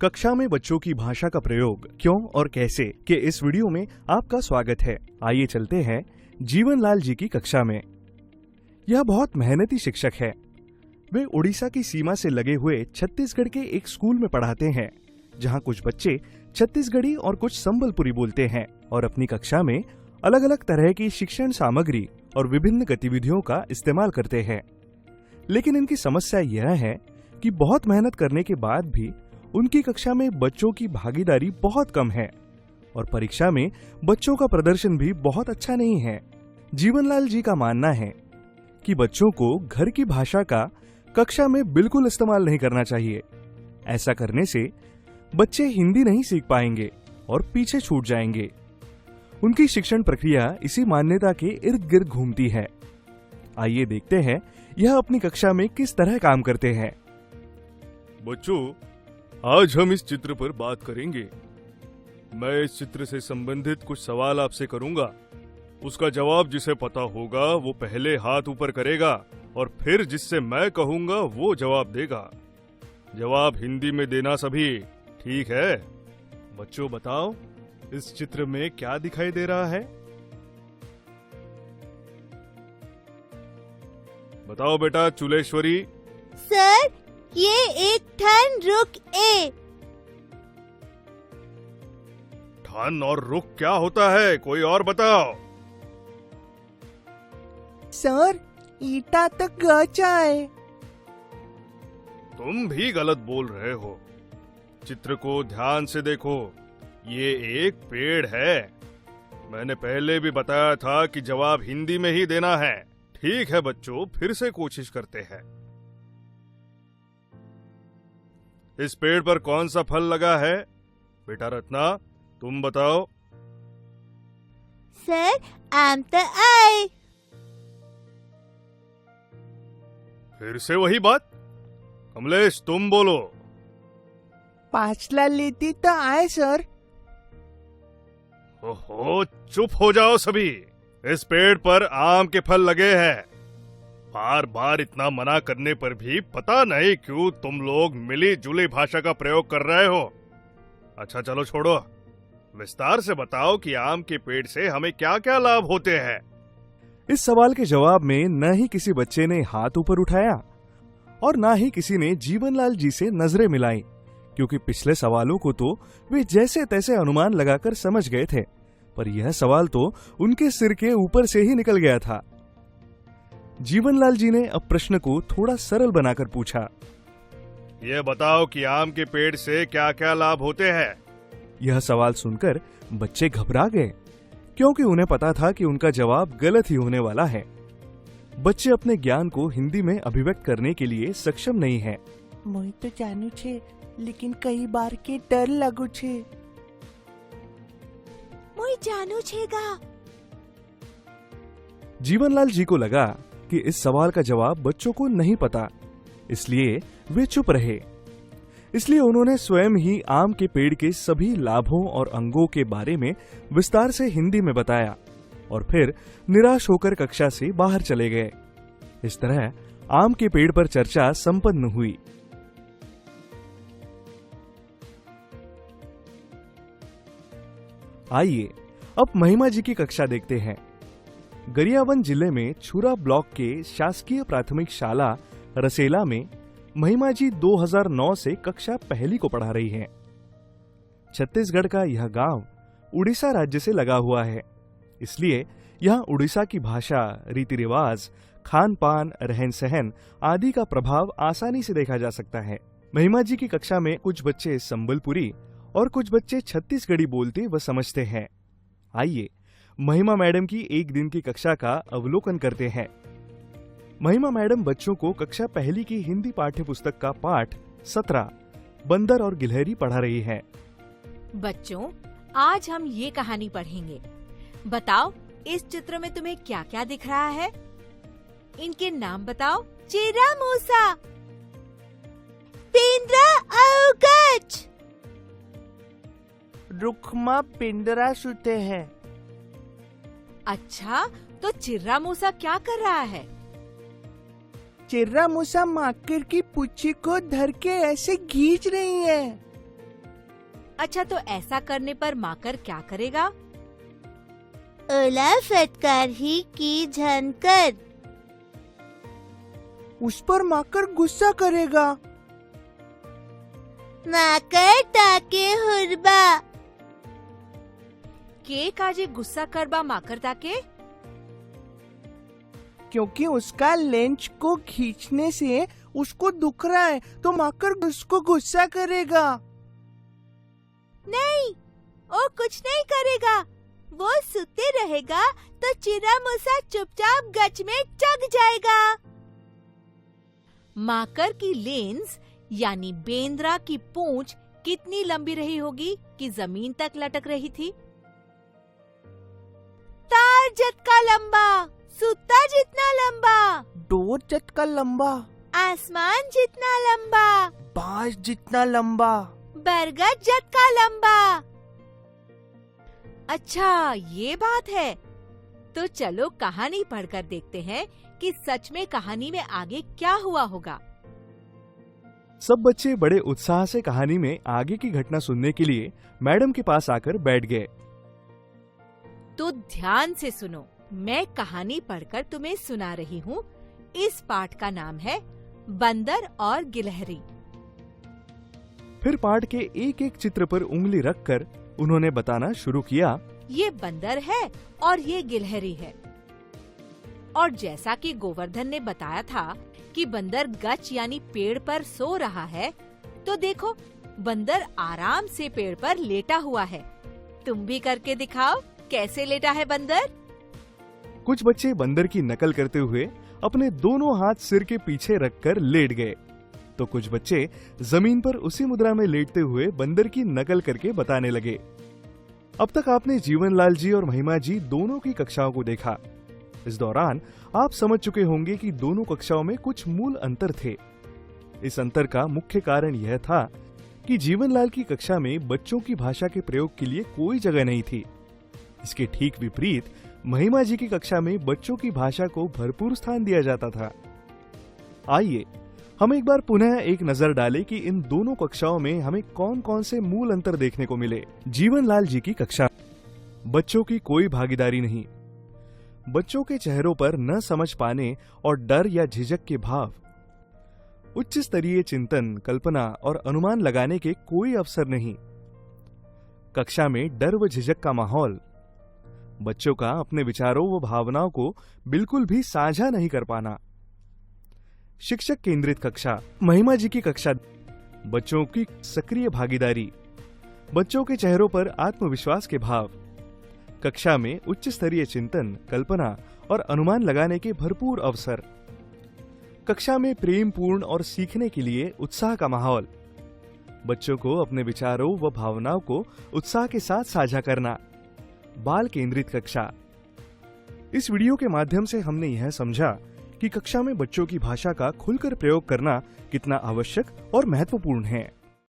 कक्षा में बच्चों की भाषा का प्रयोग क्यों और कैसे के इस वीडियो में आपका स्वागत है। आइए चलते हैं जीवनलाल जी की कक्षा में। यह बहुत मेहनती शिक्षक है। वे उड़ीसा की सीमा से लगे हुए छत्तीसगढ़ के एक स्कूल में पढ़ाते हैं, जहां कुछ बच्चे छत्तीसगढ़ी और कुछ संबलपुरी बोलते हैं और अपनी कक्षा में अलग अलग तरह की शिक्षण सामग्री और विभिन्न गतिविधियों का इस्तेमाल करते हैं। लेकिन इनकी समस्या यह है कि बहुत मेहनत करने के बाद भी उनकी कक्षा में बच्चों की भागीदारी बहुत कम है और परीक्षा में बच्चों का प्रदर्शन भी बहुत अच्छा नहीं है। जीवनलाल जी का मानना है कि बच्चों को घर की भाषा का कक्षा में बिल्कुल इस्तेमाल नहीं करना चाहिए। ऐसा करने से बच्चे हिंदी नहीं सीख पाएंगे और पीछे छूट जाएंगे। उनकी शिक्षण प्रक्रिया इसी मान्यता के इर्द गिर्द घूमती है। आइए देखते हैं यह अपनी कक्षा में किस तरह काम करते हैं। बच्चों, आज हम इस चित्र पर बात करेंगे। मैं इस चित्र से संबंधित कुछ सवाल आपसे करूंगा। उसका जवाब जिसे पता होगा वो पहले हाथ ऊपर करेगा और फिर जिससे मैं कहूंगा वो जवाब देगा। जवाब हिंदी में देना सभी, ठीक है? बच्चों बताओ, इस चित्र में क्या दिखाई दे रहा है? बताओ बेटा चुलेश्वरी। सर, ये एक ठन रुक ए। ठन और रुक क्या होता है, कोई और बताओ। सर, ईटा तो गचा है। तुम भी गलत बोल रहे हो। चित्र को ध्यान से देखो, ये एक पेड़ है। मैंने पहले भी बताया था कि जवाब हिंदी में ही देना है। ठीक है बच्चों, फिर से कोशिश करते हैं। इस पेड़ पर कौन सा फल लगा है? बेटा रत्ना, तुम बताओ। सर, आम तो आए। फिर से वही बात। कमलेश, तुम बोलो। पाचला लेती तो आए सर। ओहो, चुप हो जाओ सभी। इस पेड़ पर आम के फल लगे हैं। बार बार इतना मना करने पर भी पता नहीं क्यों तुम लोग मिली जुली भाषा का प्रयोग कर रहे हो। अच्छा चलो छोड़ो, विस्तार से बताओ कि आम के पेड़ से हमें क्या क्या लाभ होते हैं। इस सवाल के जवाब में न ही किसी बच्चे ने हाथ ऊपर उठाया और न ही किसी ने जीवनलाल जी से नजरें मिलाई, क्योंकि पिछले सवालों को तो वे जैसे तैसे अनुमान लगाकर समझ गए थे, पर यह सवाल तो उनके सिर के ऊपर से ही निकल गया था। जीवनलाल जी ने अब प्रश्न को थोड़ा सरल बनाकर पूछा। ये बताओ कि आम के पेड़ से क्या क्या लाभ होते हैं। यह सवाल सुनकर बच्चे घबरा गए, क्योंकि उन्हें पता था कि उनका जवाब गलत ही होने वाला है। बच्चे अपने ज्ञान को हिंदी में अभिव्यक्त करने के लिए सक्षम नहीं हैं। मुझे तो जानू छे, लेकिन कई बार के डर लगू छे। मुझे जानू छेगा। जीवनलाल जी को लगा कि इस सवाल का जवाब बच्चों को नहीं पता, इसलिए वे चुप रहे। इसलिए उन्होंने स्वयं ही आम के पेड़ के सभी लाभों और अंगों के बारे में विस्तार से हिंदी में बताया और फिर निराश होकर कक्षा से बाहर चले गए। इस तरह आम के पेड़ पर चर्चा संपन्न हुई। आइए अब महिमा जी की कक्षा देखते हैं। गरियाबंद जिले में छुरा ब्लॉक के शासकीय प्राथमिक शाला रसेला में महिमा जी 2009 से कक्षा पहली को पढ़ा रही हैं। छत्तीसगढ़ का यह गांव उड़ीसा राज्य से लगा हुआ है, इसलिए यहाँ उड़ीसा की भाषा, रीति रिवाज, खान पान, रहन सहन आदि का प्रभाव आसानी से देखा जा सकता है। महिमा जी की कक्षा में कुछ बच्चे संबलपुरी और कुछ बच्चे छत्तीसगढ़ी बोलते व समझते हैं। आइए महिमा मैडम की एक दिन की कक्षा का अवलोकन करते हैं। महिमा मैडम बच्चों को कक्षा पहली की हिंदी पाठ्य पुस्तक का पाठ 17 बंदर और गिलहरी पढ़ा रही है। बच्चों, आज हम ये कहानी पढ़ेंगे। बताओ, इस चित्र में तुम्हें क्या क्या दिख रहा है? इनके नाम बताओ। चिरा मूसा, पिंजरा और गच। रुखमा पिंजरा सुते हैं। अच्छा, तो चिर्रा मूसा क्या कर रहा है? चिर्रा मूसा माकर की पूछी को धर के ऐसे खींच रही है। अच्छा, तो ऐसा करने पर माकर क्या करेगा? ओला फटकार ही की झनकर। उस पर माकर गुस्सा करेगा। माकर ताके हुरबा। के काजे गुस्सा करबा माकर ताके? क्योंकि उसका लेंस को खींचने से उसको दुख रहा है, तो माकर उसको गुस्सा करेगा। नहीं, वो कुछ नहीं करेगा। वो सुते रहेगा तो चिरा मूसा चुपचाप गच में चग जाएगा। माकर की लेंस यानी बेंद्रा की पूंछ कितनी लंबी रही होगी कि जमीन तक लटक रही थी? तार झटका लंबा, सुता जितना लंबा, डोर झटका लंबा, आसमान जितना लंबा, बांस जितना लंबा। बरगद झटका लंबा। अच्छा, ये बात है। तो चलो कहानी पढ़कर देखते हैं कि सच में कहानी में आगे क्या हुआ होगा। सब बच्चे बड़े उत्साह से कहानी में आगे की घटना सुनने के लिए मैडम के पास आकर बैठ गए। तो ध्यान से सुनो, मैं कहानी पढ़कर तुम्हें सुना रही हूँ। इस पाठ का नाम है बंदर और गिलहरी। फिर पाठ के एक एक चित्र पर उंगली रखकर उन्होंने बताना शुरू किया। ये बंदर है और ये गिलहरी है। और जैसा कि गोवर्धन ने बताया था कि बंदर गच यानी पेड़ पर सो रहा है, तो देखो बंदर आराम से पेड़ पर लेटा हुआ है। तुम भी करके दिखाओ, कैसे लेटा है बंदर? कुछ बच्चे बंदर की नकल करते हुए अपने दोनों हाथ सिर के पीछे रखकर लेट गए, तो कुछ बच्चे जमीन पर उसी मुद्रा में लेटते हुए बंदर की नकल करके बताने लगे। अब तक आपने जीवनलाल जी और महिमा जी दोनों की कक्षाओं को देखा। इस दौरान आप समझ चुके होंगे कि दोनों कक्षाओं में कुछ मूल अंतर थे। इस अंतर का मुख्य कारण यह था कि जीवनलाल की कक्षा में बच्चों की भाषा के प्रयोग के लिए कोई जगह नहीं थी। इसके ठीक विपरीत महिमा जी की कक्षा में बच्चों की भाषा को भरपूर स्थान दिया जाता था। आइए हम एक बार पुनः एक नजर डालें कि इन दोनों कक्षाओं में हमें कौन कौन से मूल अंतर देखने को मिले। जीवनलाल जी की कक्षा, बच्चों की कोई भागीदारी नहीं। बच्चों के चेहरों पर न समझ पाने और डर या झिझक के भाव। उच्च स्तरीय चिंतन, कल्पना और अनुमान लगाने के कोई अवसर नहीं। कक्षा में डर व झिझक का माहौल। बच्चों का अपने विचारों व भावनाओं को बिल्कुल भी साझा नहीं कर पाना। शिक्षक केंद्रित कक्षा, महिमा जी की कक्षा, बच्चों की सक्रिय भागीदारी, बच्चों के चेहरों पर आत्मविश्वास के भाव। कक्षा में उच्च स्तरीय चिंतन, कल्पना और अनुमान लगाने के भरपूर अवसर। कक्षा में प्रेमपूर्ण और सीखने के लिए उत्साह का माहौल। बच्चों को अपने विचारों व भावनाओं को उत्साह के साथ साझा करना। बाल केंद्रित कक्षा। इस वीडियो के माध्यम से हमने यह समझा कि कक्षा में बच्चों की भाषा का खुलकर प्रयोग करना कितना आवश्यक और महत्वपूर्ण है।